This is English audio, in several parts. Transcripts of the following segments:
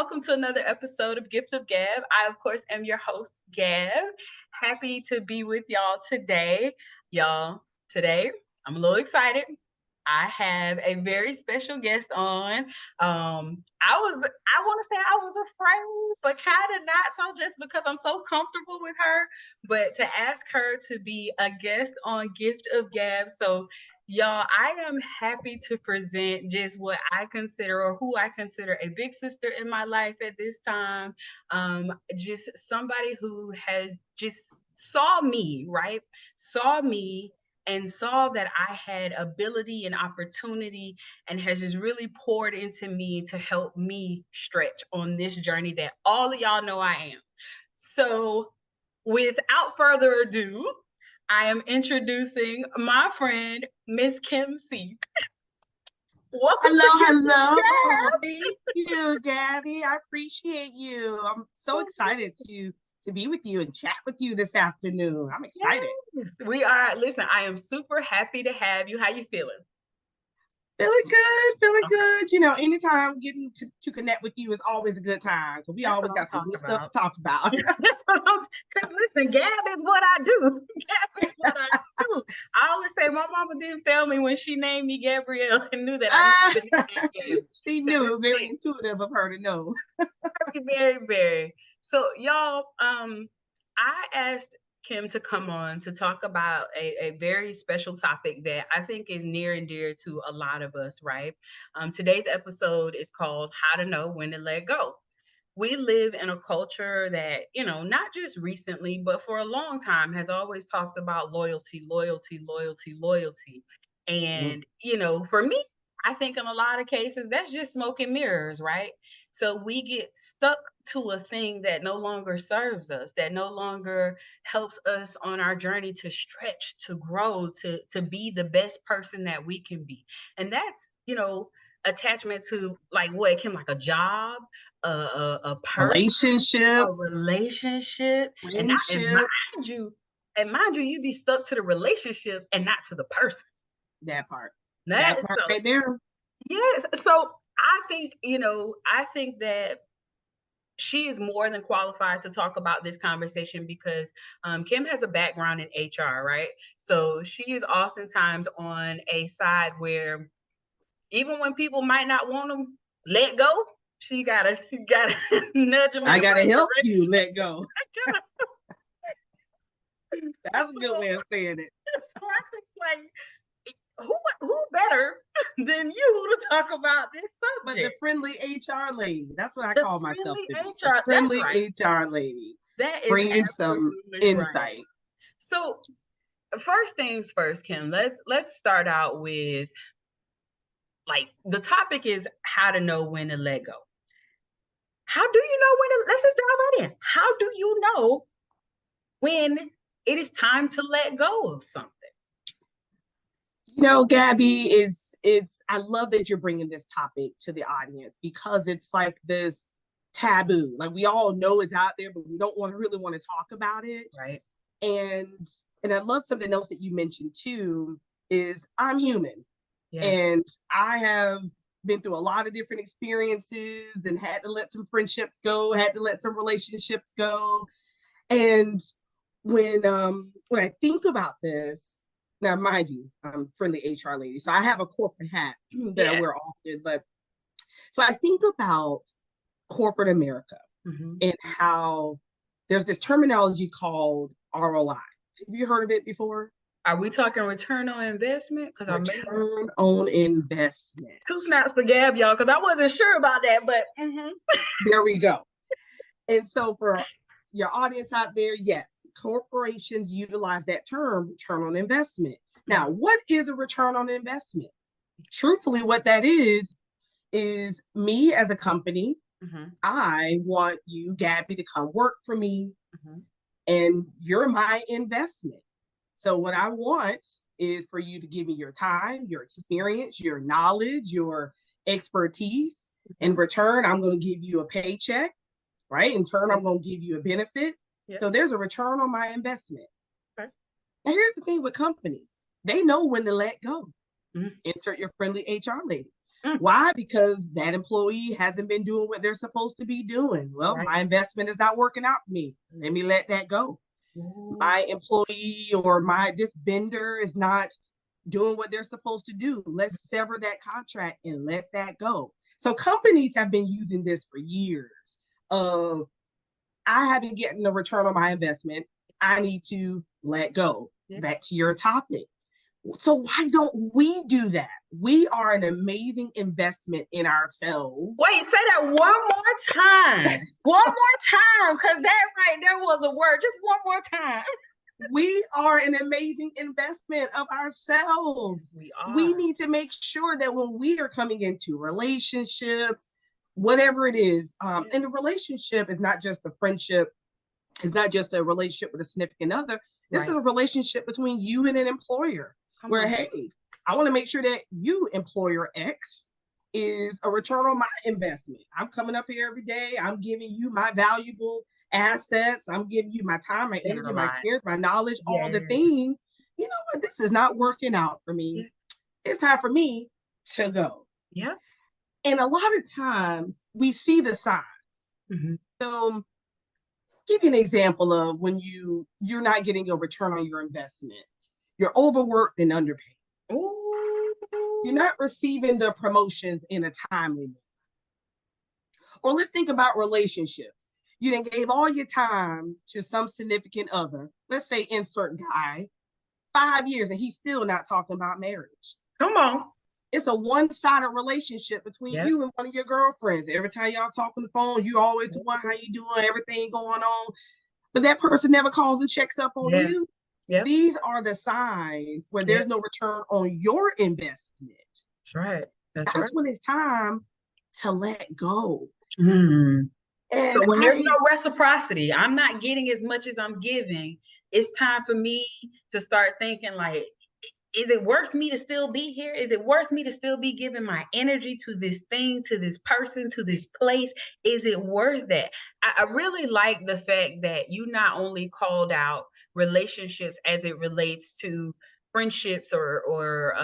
welcome to another episode of Gift of Gab. I, of course, am your host, Gab. Happy to be with y'all today. Y'all, today I'm a little excited. I have a very special guest on. I want to say I was afraid, but kind of not so just because I'm so comfortable with her, but to ask her to be a guest on Gift of Gab. So y'all, I am happy to present just what I consider or who I consider a big sister in my life at this time. Just somebody who had just saw me, right? Saw me and saw that I had ability and opportunity and has just really poured into me to help me stretch on this journey that all of y'all know I am. So, without further ado, I am introducing my friend, Miss Kim C. Welcome Hello. Thank you, Gabby. I appreciate you. I'm so excited to be with you and chat with you this afternoon. I'm excited. Yes, we are. Listen, I am super happy to have you. How you feeling? Feeling good. You know, anytime getting to connect with you is always a good time because we always got some good stuff to talk about. Because listen, Gab is what I do. Gab is what I do. I always say my mama didn't fail me when she named me Gabrielle and knew that I knew the name. She knew. Very intuitive of her to know. Very. So y'all, I asked Kim to come on to talk about a very special topic that I think is near and dear to a lot of us, right? Today's episode is called How to Know When to Let Go. We live in a culture that, not just recently, but for a long time has always talked about loyalty. And, for me, I think in a lot of cases, that's just smoke and mirrors, right? So we get stuck to a thing that no longer serves us, that no longer helps us on our journey to stretch, to grow, to be the best person that we can be. And that's, attachment to like what Kim, like a job, a person, a relationship, and mind you, you'd be stuck to the relationship and not to the person. That part right there. Yes. So I think that she is more than qualified to talk about this conversation because Kim has a background in HR, right? So she is oftentimes on a side where even when people might not want them let go, she gotta nudge them. I gotta help you let go. That's a good way of saying it. So I think who better than you to talk about this subject? But the friendly HR lady. That's what I call myself. The friendly HR lady. That is bringing some insight. Right. So first things first, Kim, let's start out with like the topic is how to know when to let go. How do you know when to, let's just dive right in. How do you know when it is time to let go of something? Gabby, it's I love that you're bringing this topic to the audience because it's like this taboo. Like we all know it's out there, but we don't really want to talk about it. Right. And I love something else that you mentioned too, is I'm human. Yeah. And I have been through a lot of different experiences and had to let some friendships go, had to let some relationships go. And when I think about this, now mind you, I'm friendly HR lady, so I have a corporate hat that I wear often. But so I think about corporate America and how there's this terminology called ROI. Have you heard of it before? Are we talking return on investment? Because return on investment. 2 snaps for Gab, y'all, because I wasn't sure about that, but there we go. And so for your audience out there, yes, corporations utilize that term, return on investment. Now, what is a return on investment? Truthfully, what that is me as a company. I want you, Gabby, to come work for me, and you're my investment. So what I want is for you to give me your time, your experience, your knowledge, your expertise. In return, I'm going to give you a paycheck, right? In turn, I'm going to give you a benefit. Yeah. So there's a return on my investment. Okay. Now, here's the thing with companies. They know when to let go. Insert your friendly HR lady. Why? Because that employee hasn't been doing what they're supposed to be doing. Well, my investment is not working out for me. Let me let that go. My employee or this vendor is not doing what they're supposed to do. Let's sever that contract and let that go. So companies have been using this for years of, I haven't gotten a return on my investment. I need to let go. Back to your topic. So why don't we do that? We are an amazing investment in ourselves. Wait, say that one more time. One more time, because that right there was a word. Just one more time. We are an amazing investment of ourselves. We are. We need to make sure that when we are coming into relationships, whatever it is, and the relationship is not just a friendship, it's not just a relationship with a significant other. This is a relationship between you and an employer. Hey, I want to make sure that you, employer X, is a return on my investment. I'm coming up here every day. I'm giving you my valuable assets. I'm giving you my time, my energy, my experience, my knowledge, all the things. You know what? This is not working out for me. It's time for me to go. Yeah. And a lot of times we see the signs. So give you an example of when you're not getting a return on your investment. You're overworked and underpaid. Ooh. You're not receiving the promotions in a timely manner. Or let's think about relationships. You then gave all your time to some significant other, let's say insert guy, 5 years, and he's still not talking about marriage. Come on. It's a one-sided relationship between you and one of your girlfriends. Every time y'all talk on the phone, you always the one, how you doing, everything going on. But that person never calls and checks up on you. Yep. These are the signs where there's no return on your investment. That's right. That's when it's time to let go. So when there's no reciprocity, I'm not getting as much as I'm giving. It's time for me to start thinking like, is it worth me to still be here? Is it worth me to still be giving my energy to this thing, to this person, to this place? Is it worth that? I really like the fact that you not only called out relationships as it relates to friendships or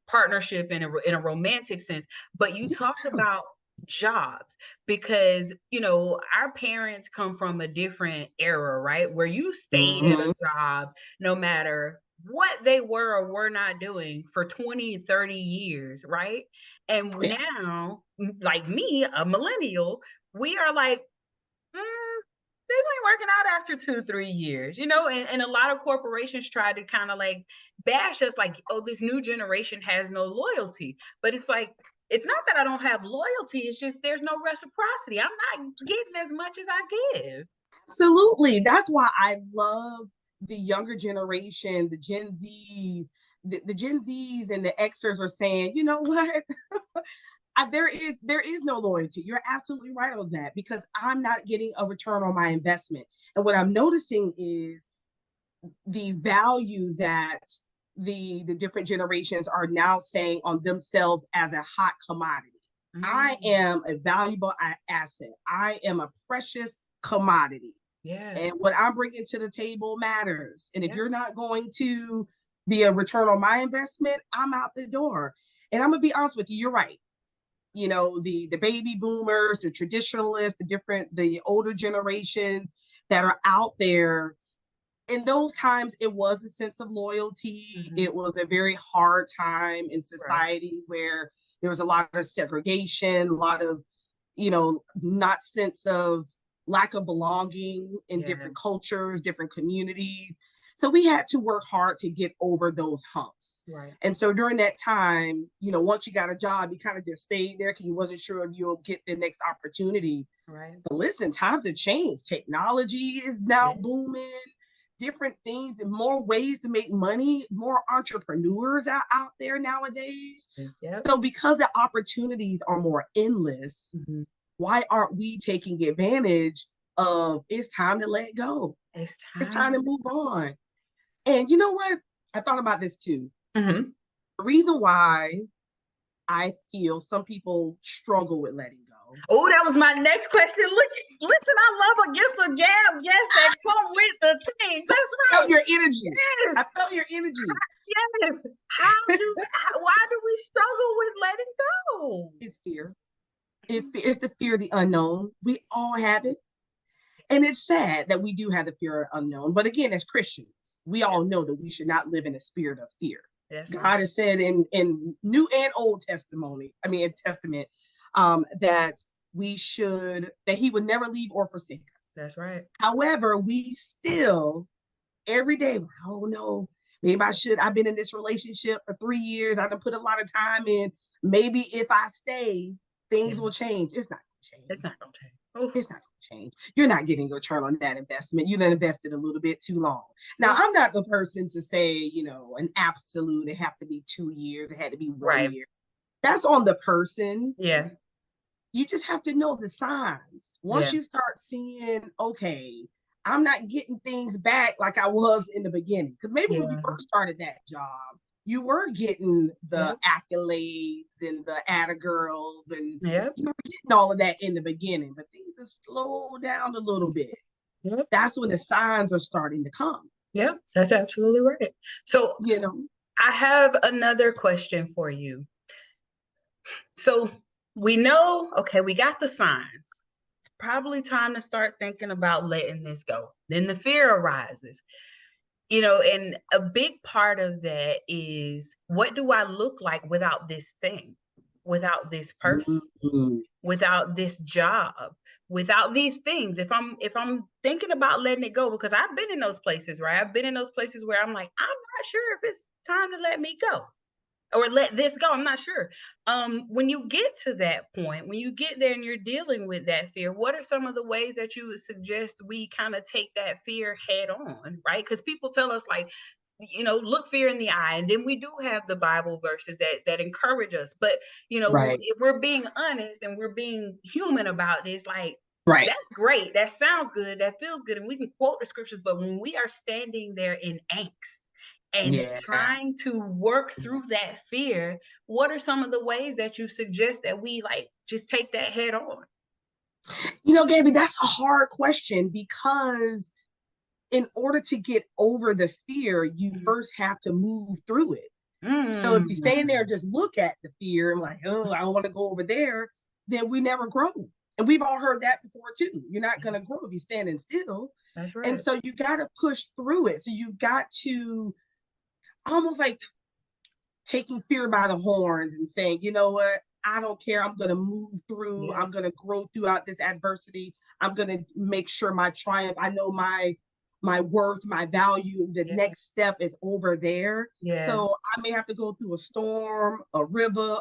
partnership in a romantic sense, but you talked about jobs, because our parents come from a different era, right? Where you stayed at a job no matter what they were or were not doing for 20, 30 years, right? And now, like me, a millennial, we are like, this ain't working out after 2, 3 years, and a lot of corporations try to kind of like bash us like, oh, this new generation has no loyalty. But it's like, it's not that I don't have loyalty. It's just there's no reciprocity. I'm not getting as much as I give. Absolutely. That's why I love the younger generation, the Gen Zs, the Gen Zs and the Xers are saying, you know what? There is no loyalty. You're absolutely right on that, because I'm not getting a return on my investment. And what I'm noticing is the value that the different generations are now saying on themselves as a hot commodity. I am a valuable asset. I am a precious commodity. And what I'm bringing to the table matters. And if you're not going to be a return on my investment, I'm out the door. And I'm gonna be honest with you, you're right. The baby boomers, the traditionalists, the older generations that are out there, in those times, it was a sense of loyalty. It was a very hard time in society where there was a lot of segregation, a lot of, not sense of lack of belonging in different cultures, different communities. So we had to work hard to get over those humps. And so during that time, once you got a job, you kind of just stayed there because you wasn't sure if you'll get the next opportunity. But listen, times have changed. Technology is now booming, different things and more ways to make money, more entrepreneurs out there nowadays. So because the opportunities are more endless, why aren't we taking advantage of it's time to let go? It's time to move on. And you know what? I thought about this too. The reason why I feel some people struggle with letting go. Oh, that was my next question. Listen, I love a gift of gab. Yes, that come with the thing. That's right. I felt your energy. I felt your energy. Yes. Why do we struggle with letting Oh, It's fear. It's the fear of the unknown. We all have it. And it's sad that we do have the fear of unknown. But again, as Christians, we all know that we should not live in a spirit of fear. that's God right. has said in New and Old Testimony, I mean in Testament, that we should that He would never leave or forsake us. That's right. However, we still every day, oh no, maybe I should. I've been in this relationship for 3 years. I've put a lot of time in. Maybe if I stay, things Yeah. will change. It's not going to change. It's not gonna change. Oh, It's not going to change. You're not getting a return on that investment. You done invested a little bit too long. Now, I'm not the person to say, an absolute, it have to be 2 years, it had to be 1 year. That's on the person. yeah. You just have to know the signs. Once Yeah. you start seeing, okay, I'm not getting things back like I was in the beginning. Because maybe when you Yeah. first started that job, you were getting the Yeah. accolades and the atta girls, and Yeah. you were getting all of that in the beginning, but things have slowed down a little bit. Yep. That's when the signs are starting to come. Yeah. That's absolutely right. So I have another question for you. So we know, okay, we got the signs. It's probably time to start thinking about letting this go. Then the fear arises. And a big part of that is, what do I look like without this thing, without this person, Mm-hmm. without this job, without these things? If I'm thinking about letting it go, because I've been in those places, right? I've been in those places where I'm like, I'm not sure if it's time to let me go or let this go. I'm not sure. When you get to that point, when you get there and you're dealing with that fear, what are some of the ways that you would suggest we kind of take that fear head on, right? Because people tell us, like, look fear in the eye, and then we do have the Bible verses that encourage us. But Right. if we're being honest and we're being human about this, like, Right. that's great, that sounds good, that feels good, and we can quote the scriptures. But when we are standing there in angst and trying to work through that fear, what are some of the ways that you suggest that we, like, just take that head on? Gabby, that's a hard question, because in order to get over the fear, you first have to move through it. So if you stand there and just look at the fear and like, oh, I don't want to go over there, then we never grow. And we've all heard that before too. You're not going to grow if you're standing still. That's right. And so you got to push through it. So you've got to almost like taking fear by the horns and saying, you know what? I don't care. I'm going to move through. Yeah. I'm going to grow throughout this adversity. I'm going to make sure my triumph, I know my worth, my value, the next step is over there. Yeah. So I may have to go through a storm, a river,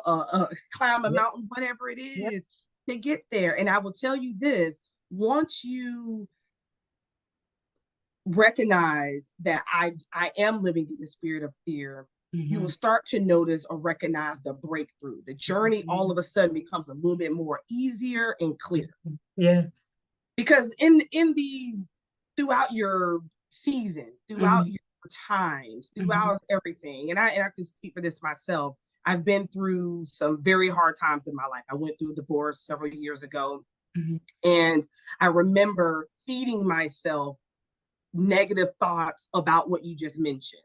climb a mountain, whatever it is to get there. And I will tell you this, once you recognize that I am living in the spirit of fear, you will start to notice or recognize the breakthrough. The journey all of a sudden becomes a little bit more easier and clear. Yeah. Because throughout your season, throughout your times, throughout everything, and I can speak for this myself, I've been through some very hard times in my life. I went through a divorce several years ago, and I remember feeding myself negative thoughts about what you just mentioned.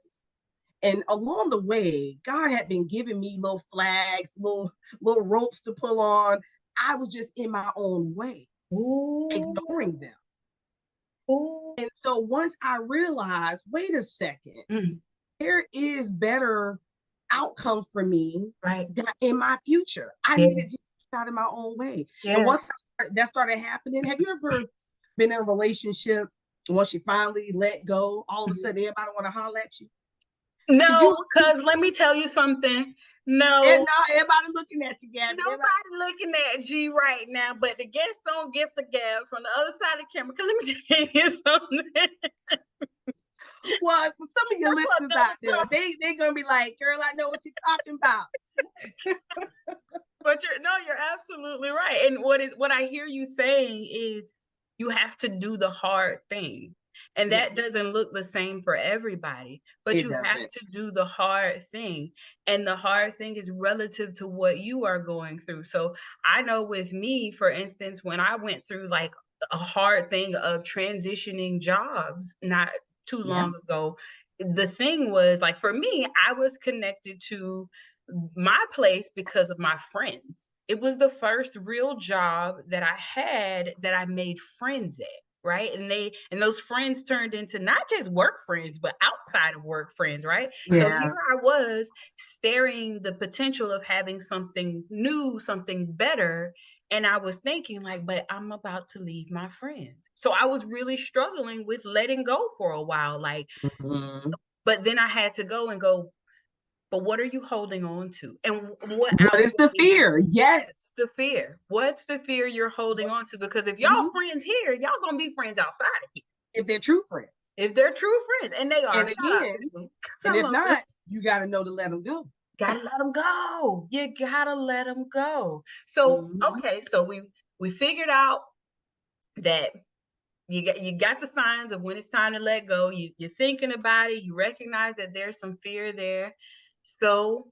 And along the way, God had been giving me little flags, little ropes to pull on. I was just in my own way, ignoring them. And so once I realized, wait a second, there is better outcomes for me in my future. I needed to get out of my own way. And once that started happening, have you ever been in a relationship, once you finally let go, all of a sudden everybody want to holler at you? No, because let me tell you something. No, everybody looking at you, Gabby. Nobody looking at G right now, but the guests on Gift of Gab from the other side of the camera. Because let me tell you something. Well, for some of your listeners out there, they're gonna be like, "Girl, I know what you're talking about." But you're absolutely right. And what I hear you saying is, you have to do the hard thing. And that doesn't look the same for everybody, but you have to do the hard thing. And the hard thing is relative to what you are going through. So I know with me, for instance, when I went through like a hard thing of transitioning jobs not too long ago, the thing was, like, for me, I was connected to my place because of my friends. It was the first real job that I had that I made friends at, right? And those friends turned into not just work friends, but outside of work friends, right? So Yeah. here I was staring the potential of having something new, something better. And I was thinking like, but I'm about to leave my friends. So I was really struggling with letting go for a while. Like, Mhm. but then I had to go and go, but what are you holding on to? And what What is the outweighs fear? Yes. the fear? What's the fear you're holding on to? Because if y'all Mhm. friends here, y'all gonna be friends outside of here. If they're true friends. If they're true friends, and they are. And Shout out to again, them. 'Cause and I if love them. not, you got to know to let them go. Gotta let them go. You gotta let them go. So Mhm. okay, so we figured out that you got the signs of when it's time to let go. You're thinking about it. You recognize that there's some fear there. So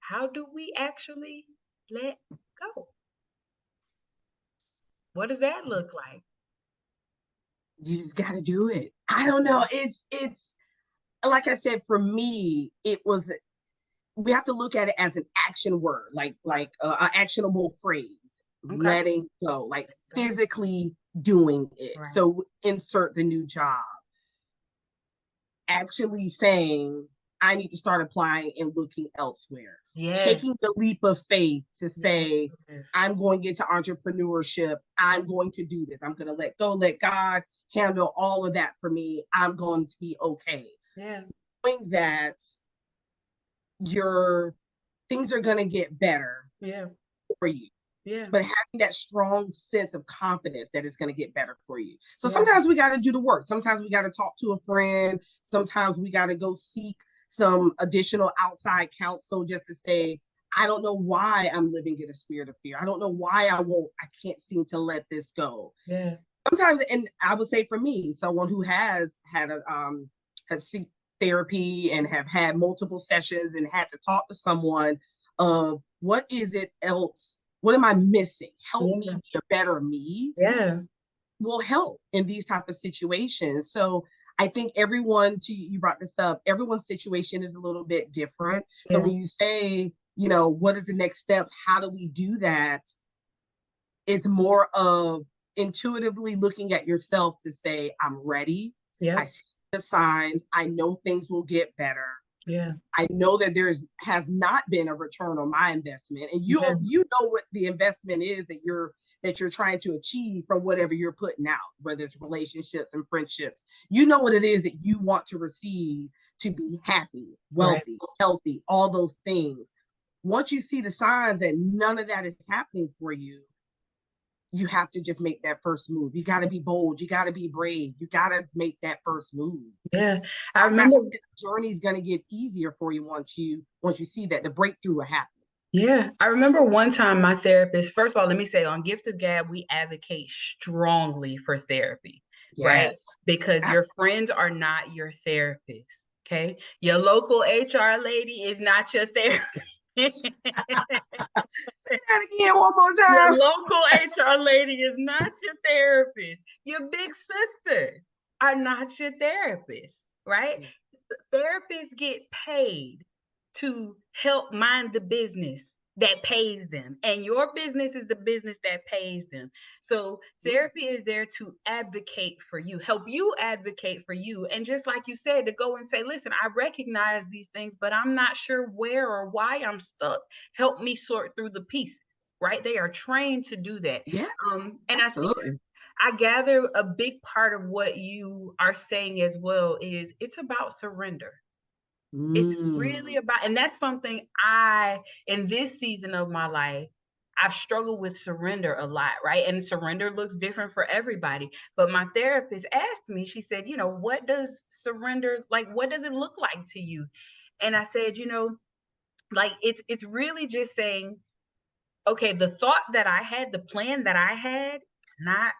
how do we actually let go? What does that look like? You just got to do it. I don't know. It's like I said, for me, it was, we have to look at it as an action word, like an actionable phrase, Okay. letting go, like physically doing it. Right. So insert the new job, actually saying, I need to start applying and looking elsewhere. Taking Yes. the leap of faith to say, Yes. I'm going into entrepreneurship. I'm going to do this. I'm going to let go, let God handle all of that for me. I'm going to be okay. Yeah. Knowing that your things are going to get better Yeah. for you, Yeah. but having that strong sense of confidence that it's going to get better for you. So Yeah. sometimes we got to do the work. Sometimes we got to talk to a friend. Sometimes we got to go seek some additional outside counsel just to say, I don't know why I'm living in a spirit of fear. I don't know why I can't seem to let this go. Yeah. Sometimes, and I would say for me, someone who has had has seek therapy and have had multiple sessions and had to talk to someone of what is it else, what am I missing, help me Yeah. be a better me, Yeah. will help in these type of situations. So I think everyone, to you brought this up, everyone's situation is a little bit different. So Yeah. when you say, what is the next steps, how do we do that, it's more of intuitively looking at yourself to say, I'm ready. Yeah. I see the signs. I know things will get better. Yeah. I know that has not been a return on my investment. And Yeah. you know what the investment is that you're trying to achieve from whatever you're putting out, whether it's relationships and friendships. You know what it is that you want to receive to be happy, Right. wealthy, healthy, all those things. Once you see the signs that none of that is happening for you, you have to just make that first move. You got to be bold. You got to be brave. You got to make that first move. Yeah. I Like I remember. said, the journey is going to get easier for you once you see that the breakthrough will happen. Yeah. I remember one time my therapist, first of all, let me say on Gift of Gab, we advocate strongly for therapy, right? Yes. Because your friends are not your therapist. Okay. Your local HR lady is not your therapist. Say that again one more Your time. local HR lady is not your therapist. Your big sisters are not your therapist, right? Therapists get paid to help mind the business that pays them, and your business is the business that pays them. So therapy is there to advocate for you, help you advocate for you, and just like you said, to go and say, listen, I recognize these things, but I'm not sure where or why I'm stuck. Help me sort through the pieces, right? They are trained to do that. Yeah, And I think, absolutely. I gather a big part of what you are saying as well is it's about surrender. It's Mm. really about, and that's something in this season of my life, I've struggled with surrender a lot, right? And surrender looks different for everybody. But my therapist asked me, she said, what does surrender, like, what does it look like to you? And I said, like, it's really just saying, okay, the thought that I had, the plan that I had, not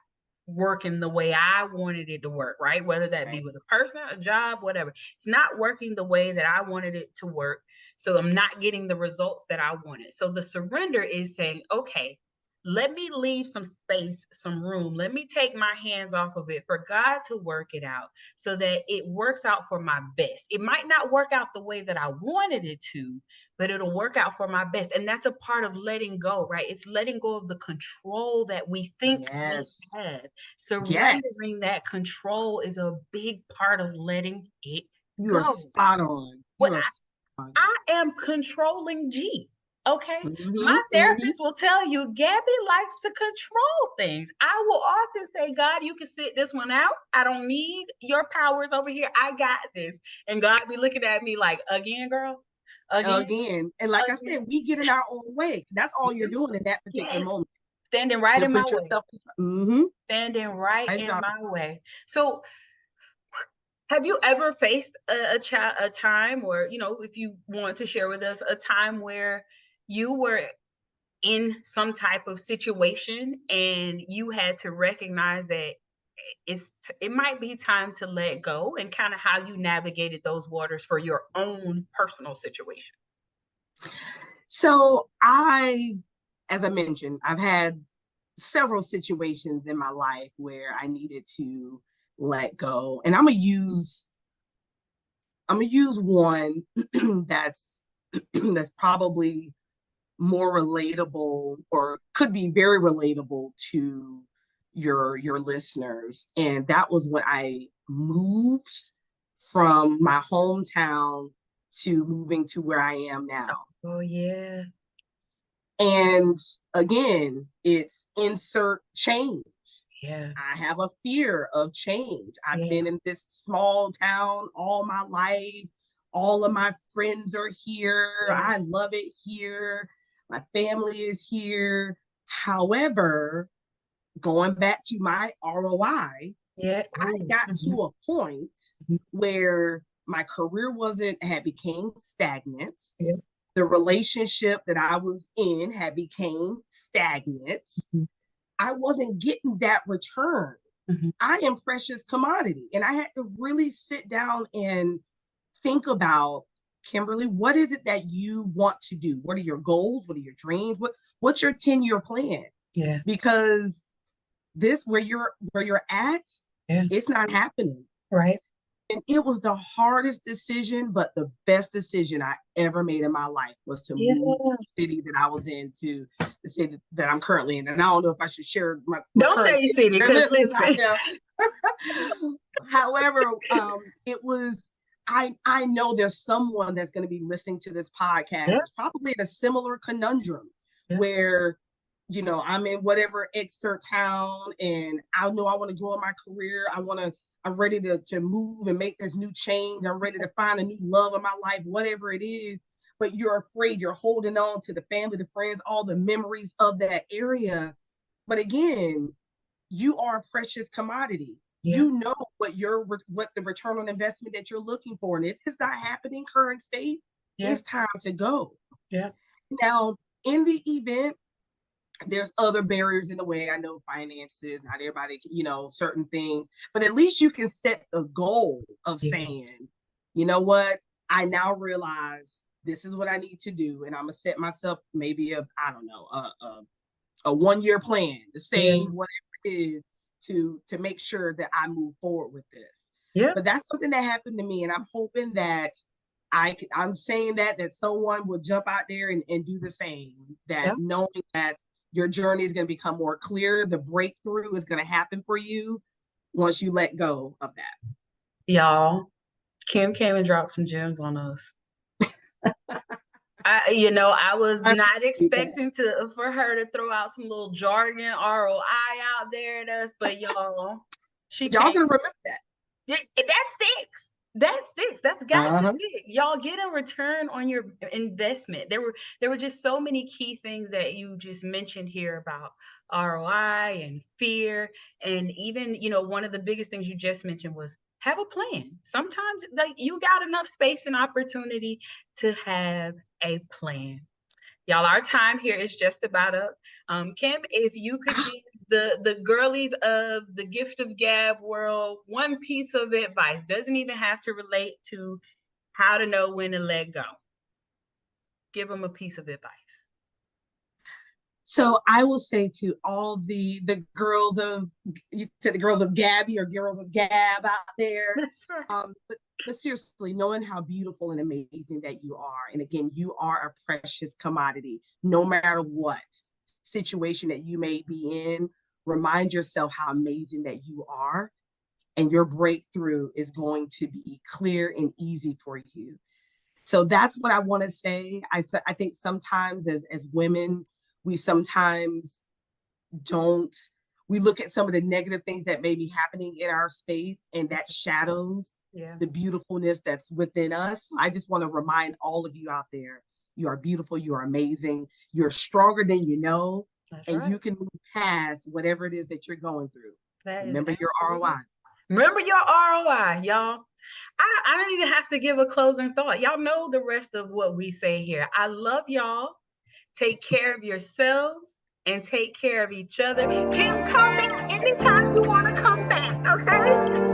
working the way I wanted it to work, right? Whether that be Right. with a person, a job, whatever. It's not working the way that I wanted it to work. So I'm not getting the results that I wanted. So the surrender is saying, okay, let me leave some space, some room. Let me take my hands off of it for God to work it out so that it works out for my best. It might not work out the way that I wanted it to, but it'll work out for my best. And that's a part of letting go, right? It's letting go of the control that we think we Yes. have. Yes. Surrendering that control is a big part of letting it You are go. spot on. What You are spot on. I am controlling G. Okay. Mm-hmm, My mm-hmm. therapist will tell you Gabby likes to control things. I will often say, God, you can sit this one out. I don't need your powers over here. I got this. And God be looking at me like, again, girl, again, Again. And like I again. said, we get in our own way. That's all you're doing in that particular Yes. moment. Standing right You in my put way. yourself mm-hmm. Standing right My in job. my way. So have you ever faced a time, or if you want to share with us a time where you were in some type of situation and you had to recognize that it might be time to let go, and kind of how you navigated those waters for your own personal situation? So as I mentioned, I've had several situations in my life where I needed to let go. And I'm gonna use one that's that's probably more relatable, or could be very relatable to your listeners. And that was when I moved from my hometown to moving to where I am now. Oh yeah. And again, it's insert change. Yeah. I have a fear of change. I've Yeah. been in this small town all my life. All of my friends are here. Yeah. I love it here. My family is here. However, going back to my ROI, Yeah. I Ooh, got mhm, to a point mhm. where my career had became stagnant. Yeah. The relationship that I was in had became stagnant. Mhm, I wasn't getting that return. mhm. I am precious commodity. And I had to really sit down and think about, Kimberly, what is it that you want to do? What are your goals? What are your dreams? What's your 10-year plan? Yeah. Because this where you're at, Yeah. it's not happening. Right. And it was the hardest decision, but the best decision I ever made in my life was to Yeah. move the city that I was in to the city that I'm currently in. And I don't know if I should share my Don't current say you city. see it, They're because listening listen. right now. However, it was, I know there's someone that's going to be listening to this podcast. Yeah. It's probably in a similar conundrum Yeah. where, I'm in whatever excerpt town and I know I want to grow in my career. I'm ready to move and make this new change. I'm ready to find a new love in my life, whatever it is. But you're afraid, you're holding on to the family, the friends, all the memories of that area. But again, you are a precious commodity. Yeah. You know what the return on investment that you're looking for. And if it's not happening current state, Yeah. it's time to go. Yeah. Now, in the event, there's other barriers in the way. I know finances, not everybody, certain things, but at least you can set the goal of Yeah. saying, you know what, I now realize this is what I need to do. And I'm going to set myself maybe I don't know, a 1-year plan to say Yeah. whatever it is to make sure that I move forward with this. Yeah. But that's something that happened to me. And I'm hoping that I'm saying that someone will jump out there and do the same, Yeah. that knowing that your journey is going to become more clear. The breakthrough is going to happen for you once you let go of that. Y'all, Kim came and dropped some gems on us. I was I not appreciate that. expecting for her to throw out some little jargon ROI out there at us, but she Y'all came. gonna remember that. That sticks. That sticks. That's got to Uh-huh. stick. Y'all get a return on your investment. There were just so many key things that you just mentioned here about ROI and fear. And even, one of the biggest things you just mentioned was have a plan. Sometimes like you got enough space and opportunity to have a plan. Y'all, our time here is just about up. Kim, if you could give the girlies of the Gift of Gab world one piece of advice, doesn't even have to relate to how to know when to let go. Give them a piece of advice. So I will say to all the girls of, you said the girls of Gabby or girls of Gab out there, That's right. but seriously, knowing how beautiful and amazing that you are, and again, you are a precious commodity, no matter what situation that you may be in. Remind yourself how amazing that you are, and your breakthrough is going to be clear and easy for you. So that's what I want to say. I think sometimes as women, we sometimes don't, we look at some of the negative things that may be happening in our space, and that shadows Yeah. the beautifulness that's within us. I just want to remind all of you out there, you are beautiful, you are amazing, you're stronger than you know, That's and right. you can move past whatever it is that you're going through. That is Remember your absolutely. ROI. Remember your ROI, y'all. I don't even have to give a closing thought. Y'all know the rest of what we say here. I love y'all. Take care of yourselves and take care of each other. Kim, come back anytime you want to come back, okay?